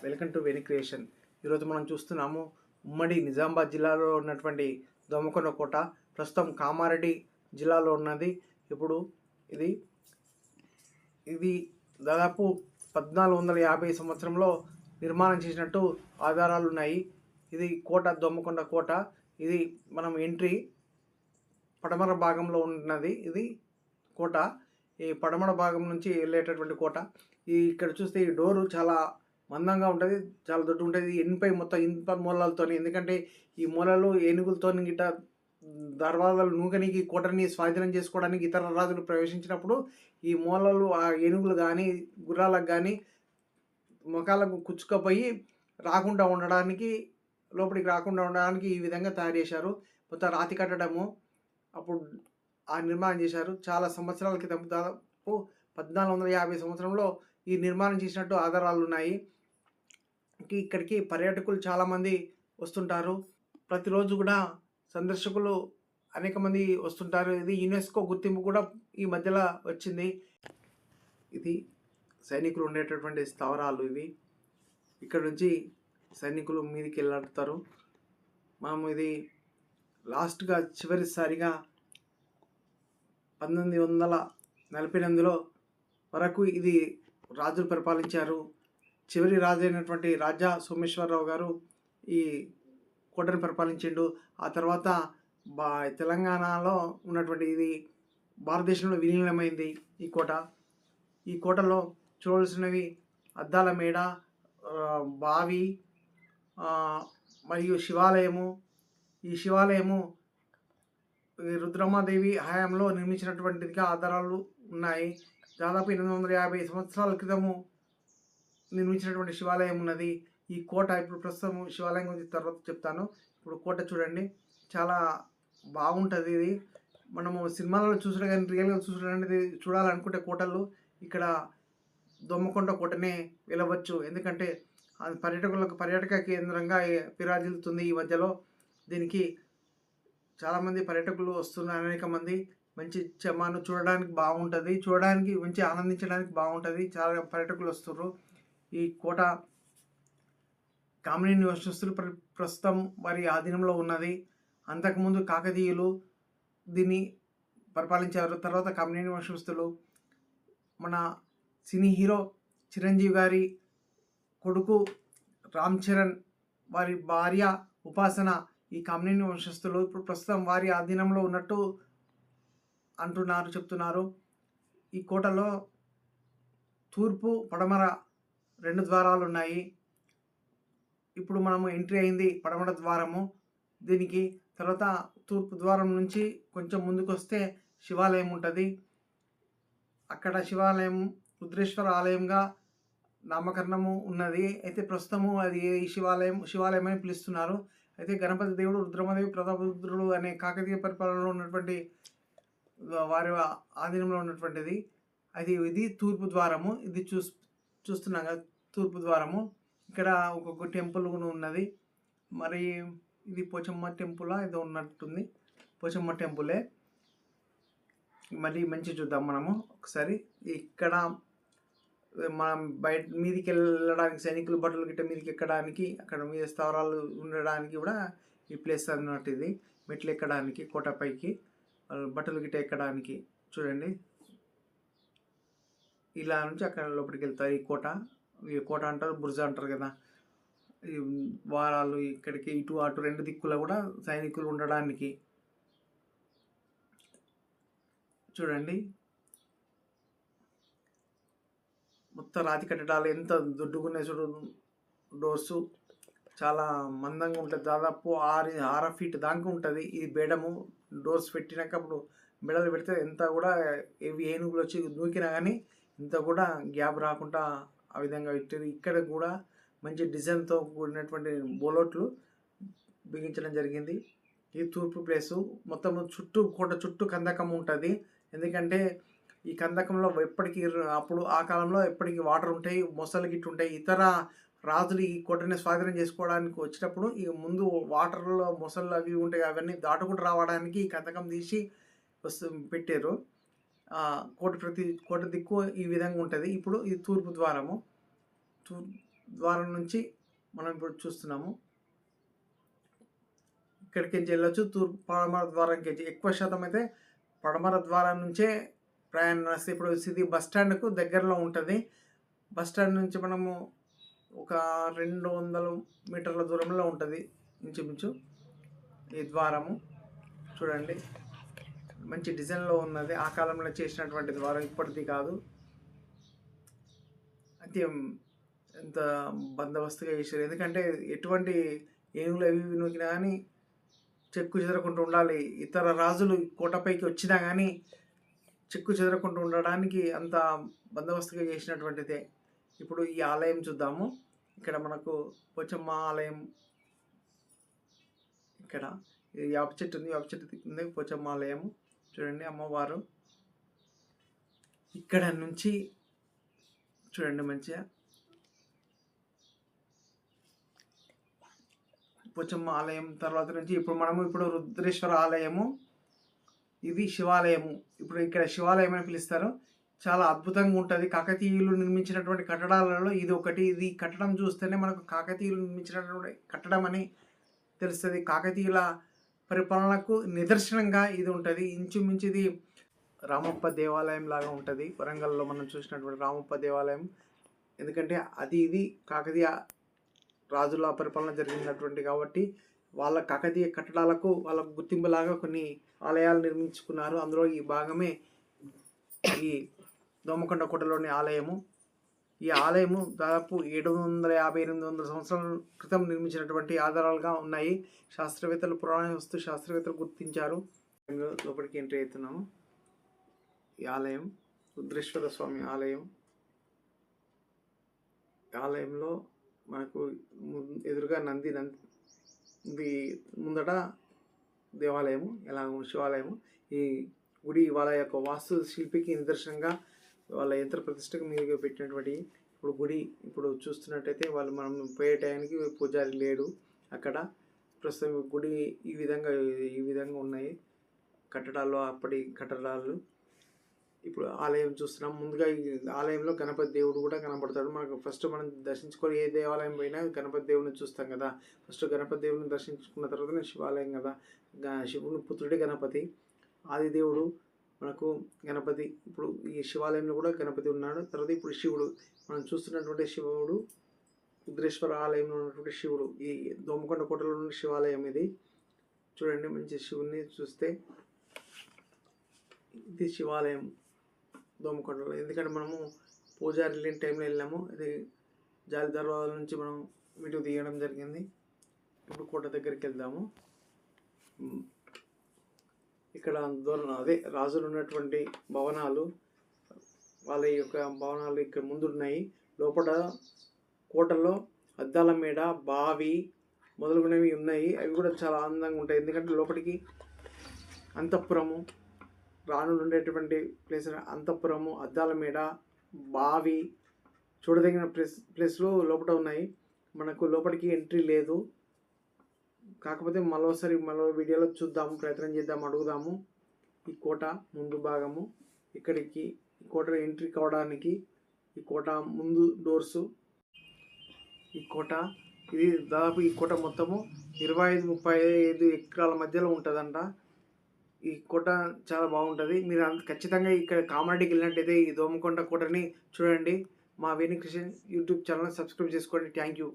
Welcome to వెనీ creation. ఈరోజు మనం చూస్తున్నాము ఉమ్మడి నిజామాబాద్ జిల్లాలో ఉన్నటువంటి దోమకొండ కోట. ప్రస్తుతం కామారెడ్డి జిల్లాలో ఉన్నది. ఇప్పుడు ఇది ఇది దాదాపు 1450 సంవత్సరంలో నిర్మాణం చేసినట్టు ఆధారాలు ఉన్నాయి. ఇది కోట, దోమకొండ కోట. ఇది మనం ఎంట్రీ పడమర భాగంలో ఉన్నది. ఇది కోట ఈ పడమర భాగం నుంచి వెళ్ళేటటువంటి కోట. ఇక్కడ చూస్తే ఈ డోరు చాలా మందంగా ఉంటుంది, చాలా దొడ్డు ఉంటుంది. మొత్తం ఇనుప మూలలతో, ఎందుకంటే ఈ మూలలు ఏనుగులతో గిట్ట దర్వాజాలు నూకనికి కోటని స్వాధీనం చేసుకోవడానికి ఇతర రాజులు ప్రవేశించినప్పుడు ఈ మూలలు ఆ ఏనుగులు కానీ గుర్రాలకు కానీ ముఖాలకు కుచ్చుకపోయి రాకుండా ఉండడానికి, లోపలికి రాకుండా ఉండడానికి ఈ విధంగా తయారు చేశారు. మొత్తం రాతి కట్టడము అప్పుడు ఆ నిర్మాణం చేశారు. చాలా సంవత్సరాల క్రితం, దాదాపు 1450 సంవత్సరంలో ఈ నిర్మాణం చేసినట్టు ఆధారాలు ఉన్నాయి. ఇక్కడికి పర్యాటకులు చాలామంది వస్తుంటారు. ప్రతిరోజు కూడా సందర్శకులు అనేక మంది వస్తుంటారు. ఇది యునెస్కో గుర్తింపు కూడా ఈ మధ్యలో వచ్చింది. ఇది సైనికులు ఉండేటటువంటి స్థావరాలు. ఇవి ఇక్కడ నుంచి సైనికులు మీదకి వెళ్ళాడుతారు. మనం ఇది లాస్ట్గా చివరిసారిగా 1948లో వరకు ఇది రాజులు పరిపాలించారు. చివరి రాజు అయినటువంటి రాజా సోమేశ్వరరావు గారు ఈ కోటను పరిపాలించిండు. ఆ తర్వాత తెలంగాణలో ఉన్నటువంటి ఇది భారతదేశంలో విలీనమైంది ఈ కోట. ఈ కోటలో చూడవలసినవి అద్దాల మేడ, బావి మరియు శివాలయము. ఈ శివాలయము రుద్రమాదేవి హయాంలో నిర్మించినటువంటిదిగా ఆధారాలు ఉన్నాయి. దాదాపు 850 సంవత్సరాల క్రితము నిర్మించినటువంటి శివాలయం ఉన్నది ఈ కోట. ఇప్పుడు ప్రస్తుతం శివాలయం గురించి తర్వాత చెప్తాను. ఇప్పుడు కోట చూడండి, చాలా బాగుంటుంది. ఇది మనము సినిమాలలో చూసిన కానీ రియల్గా చూడాలనుకుంటే కోటలు ఇక్కడ దోమకొండ కోటనే వెళ్ళవచ్చు. ఎందుకంటే అది పర్యాటక కేంద్రంగా విరాజిల్లుతుంది ఈ మధ్యలో. దీనికి చాలామంది పర్యాటకులు వస్తున్నారు, అనేక మంది. మంచి చెమాను చూడడానికి బాగుంటుంది, చూడడానికి మంచి ఆనందించడానికి బాగుంటుంది. చాలా పర్యాటకులు వస్తున్నారు. ఈ కోట కామినేని వంశస్థులు ప్రస్తుతం వారి ఆధీనంలో ఉన్నది. అంతకుముందు కాకతీయులు దీన్ని పరిపాలించారు. తర్వాత కామినేని వంశస్థులు, మన సినీ హీరో చిరంజీవి గారి కొడుకు రామ్ చరణ్, వారి భార్య ఉపాసన ఈ కామినేని వంశస్థులు. ఇప్పుడు ప్రస్తుతం వారి ఆధీనంలో ఉన్నట్టు చెప్తున్నారు. ఈ కోటలో తూర్పు, పడమర 2 ద్వారాలు ఉన్నాయి. ఇప్పుడు మనము ఎంట్రీ అయింది పడమర ద్వారము. దీనికి తర్వాత తూర్పు ద్వారం నుంచి కొంచెం ముందుకు వస్తే శివాలయం ఉంటుంది. అక్కడ శివాలయం రుద్రేశ్వర ఆలయంగా నామకరణము ఉన్నది. అయితే ప్రస్తుతము అది ఈ శివాలయం అని పిలుస్తున్నారు. అయితే గణపతి దేవుడు, రుద్రమదేవి, ప్రతాపరుద్రుడు అనే కాకతీయ పరిపాలనలో ఉన్నటువంటి వారి ఆధీనంలో ఉన్నటువంటిది. ఇది తూర్పు ద్వారము. ఇది చూస్తున్నాం కదా, తూర్పు ద్వారము. ఇక్కడ ఒక్కొక్క టెంపుల్ ఉన్నది. మరి ఇది పోచమ్మ టెంపులా ఏదో ఉన్నట్టుంది. పోచమ్మ టెంపులే. మరి మంచి చూద్దాం మనము ఒకసారి. ఇక్కడ మనం బయట మీదికి వెళ్ళడానికి, సైనికులు బట్టలు గిట్ట మీదకి ఎక్కడానికి, అక్కడ మీద స్థావరాలు ఉండడానికి కూడా ఈ ప్లేస్ అన్నట్టు. ఇది మెట్లు ఎక్కడానికి, కోటపైకి బట్టలు గిట్ట ఎక్కడానికి. చూడండి, ఇలా నుంచి అక్కడ లోపలికి వెళ్తారు. ఈ కోట అంటారు, బుర్జ అంటారు కదా. ఈ వారాలు ఇక్కడికి ఇటు అటు 2 దిక్కుల కూడా సైనికులు ఉండడానికి. చూడండి, మొత్తం రాతి కట్టడాలు ఎంత దొడ్డుగున్నాయి చూడు. డోర్సు చాలా మందంగా ఉంటుంది. దాదాపు 6 ఫీట్ దాకా ఉంటుంది ఈ బేడము. డోర్స్ పెట్టినాక అప్పుడు బెడలు పెడితే ఎంత కూడా ఏనుగులు వచ్చి దూకినా కానీ ఇంత కూడా గ్యాప్ రాకుండా ఆ విధంగా పెట్టారు. ఇక్కడ కూడా మంచి డిజైన్తో కూడినటువంటి బోలోట్లు బిగించడం జరిగింది. ఈ తూర్పు ప్లేసు మొత్తం కోట చుట్టూ కందకం ఉంటుంది. ఎందుకంటే ఈ కందకంలో ఎప్పటికీ అప్పుడు ఆ కాలంలో ఎప్పటికీ వాటర్ ఉంటాయి, మొసలు గిట్టు ఉంటాయి. ఇతర రాజులు ఈ కోటని స్వాధీనం చేసుకోవడానికి వచ్చినప్పుడు ఈ ముందు వాటర్లో మొసళ్ళు అవి ఉంటాయి, అవన్నీ దాటుకుంటూ రావడానికి ఈ కందకం తీసి పెట్టారు. కోట దిక్కు ఈ విధంగా ఉంటుంది. ఇప్పుడు ఇది తూర్పు ద్వారము. ద్వారం నుంచి మనం ఇప్పుడు చూస్తున్నాము. ఇక్కడికి వెళ్ళొచ్చు. తూర్పు పడమర ద్వారంకి ఎక్కువ శాతం అయితే పడమర ద్వారం నుంచే ప్రయాణం చేస్తే ఇప్పుడు ఇది బస్ స్టాండ్కు దగ్గరలో ఉంటుంది. బస్ స్టాండ్ నుంచి మనము ఒక 200 మీటర్ల దూరంలో ఉంటుంది ఇంచుమించు ఈ ద్వారము. చూడండి, మంచి డిజైన్లో ఉన్నది. ఆ కాలంలో చేసినటువంటి ద్వారం, ఇప్పటిది కాదు. అయితే ఎంత బందోబస్తుగా చేశారు. ఎందుకంటే ఎటువంటి ఏనుగులు అవి నూకినా కానీ చెక్కు చెదరకుండా ఉండాలి. ఇతర రాజులు కోటపైకి వచ్చినా కానీ చెక్కు చెదరకుండా ఉండడానికి అంత బందోబస్తుగా చేసినటువంటిదే. ఇప్పుడు ఈ ఆలయం చూద్దాము. ఇక్కడ మనకు పోచమ్మ ఆలయం, ఇక్కడ వేప చెట్టు ఉంది. వేప చెట్టు కింద పోచమ్మ ఆలయం. చూడండి, అమ్మవారు ఇక్కడ నుంచి చూడండి మంచిగా పోచమ్మ ఆలయం. తర్వాత నుంచి ఇప్పుడు రుద్రేశ్వర ఆలయము, ఇది శివాలయము. ఇప్పుడు ఇక్కడ శివాలయం అని పిలుస్తారు. చాలా అద్భుతంగా ఉంటుంది. కాకతీయులు నిర్మించినటువంటి కట్టడాలలో ఇది ఒకటి. ఇది కట్టడం చూస్తేనే మనకు కాకతీయులు నిర్మించినటువంటి కట్టడం అని తెలుస్తుంది. కాకతీయుల పరిపాలనకు నిదర్శనంగా ఇది ఉంటుంది. ఇంచుమించు ఇది రామప్ప దేవాలయం లాగా ఉంటుంది. వరంగల్లో మనం చూసినటువంటి రామప్ప దేవాలయం. ఎందుకంటే ఇది కాకతీయ రాజుల పరిపాలన జరిగినటువంటి కాబట్టి వాళ్ళ కాకతీయ కట్టడాలకు వాళ్ళకు గుర్తింపులాగా కొన్ని ఆలయాలు నిర్మించుకున్నారు. అందులో ఈ భాగమే ఈ దోమకొండ కోటలోని ఆలయము. ఈ ఆలయము దాదాపు 750-800 సంవత్సరాల క్రితం నిర్మించినటువంటి ఆధారాలుగా ఉన్నాయి. శాస్త్రవేత్తలు, పురాణవస్తు శాస్త్రవేత్తలు గుర్తించారు. లోపలికి ఎంట్రీ అవుతున్నాము. ఈ ఆలయం రుద్రేశ్వర స్వామి ఆలయం. ఆలయంలో మనకు ఎదురుగా నంది ముందట దేవాలయము, ఎలా శివాలయము. ఈ గుడి వాళ్ళ యొక్క వాస్తు శిల్పికి నిదర్శనంగా వాళ్ళ యంత్ర ప్రతిష్టకు మీదుగా పెట్టినటువంటి గుడి ఇప్పుడు చూస్తున్నట్టయితే మనం పోయే టయానికి పూజారి లేడు అక్కడ. ప్రస్తుతం గుడి ఈ విధంగా ఉన్నాయి కట్టడాలు, అప్పటి కట్టడాలు. ఇప్పుడు ఆలయం చూస్తున్నాం. ముందుగా ఈ ఆలయంలో గణపతి దేవుడు కూడా కనబడతాడు మనకు. ఫస్ట్ మనం దర్శించుకొని ఏ దేవాలయం పోయినా గణపతి దేవుడిని చూస్తాం కదా. ఫస్ట్ గణపతి దేవుడిని దర్శించుకున్న తర్వాతనే శివాలయం కదా. శివుని పుత్రుడే గణపతి, ఆది దేవుడు మనకు గణపతి. ఇప్పుడు ఈ శివాలయంలో కూడా గణపతి ఉన్నాడు. తర్వాత ఇప్పుడు శివుడు, మనం చూస్తున్నటువంటి శివుడు రుద్రేశ్వర ఆలయంలో ఉన్నటువంటి శివుడు. ఈ దోమకొండ కోటలో ఉన్న శివాలయం ఇది. చూడండి, మంచి శివుని చూస్తే ఇది శివాలయం దోమకొండలో. ఎందుకంటే మనము పూజారి లేని టైంలో వెళ్ళాము. అది జాలి దర్వాజల నుంచి మనం వీడియో తీయడం జరిగింది. ఇప్పుడు కోట దగ్గరికి వెళ్దాము. ఇక్కడ రాజులు ఉన్నటువంటి భవనాలు, వాళ్ళ యొక్క భవనాలు ఇక్కడ ముందున్నాయి. లోపల కోటలో అద్దాల మేడ, బావి మొదలుగునవి ఉన్నాయి. అవి కూడా చాలా ఆనందంగా ఉంటాయి. ఎందుకంటే లోపలికి అంతఃపురము, రాణులు ఉండేటువంటి ప్లేస్ అంతఃపురము, అద్దాల మేడ, బావి చూడదగిన ప్లేస్లు లోపల ఉన్నాయి. మనకు లోపలికి ఎంట్రీ లేదు. కాకపోతే మరో వీడియోలో చూద్దాము, ప్రయత్నం చేద్దాం, అడుగుదాము. ఈ కోట ముందు భాగము, ఇక్కడికి ఈ కోట ఎంట్రీ కావడానికి ఈ కోట ముందు డోర్సు. ఈ కోట ఇది దాదాపు ఈ కోట మొత్తము 25-35 ఎకరాల మధ్యలో ఉంటుందంట. ఈ కోట చాలా బాగుంటుంది. మీరు ఖచ్చితంగా ఇక్కడ కామారెడ్డికి వెళ్ళినట్టయితే ఈ దోమకొండ కోటని చూడండి. మా Venu creation YouTube channel subscribe చేసుకోండి. Thank you.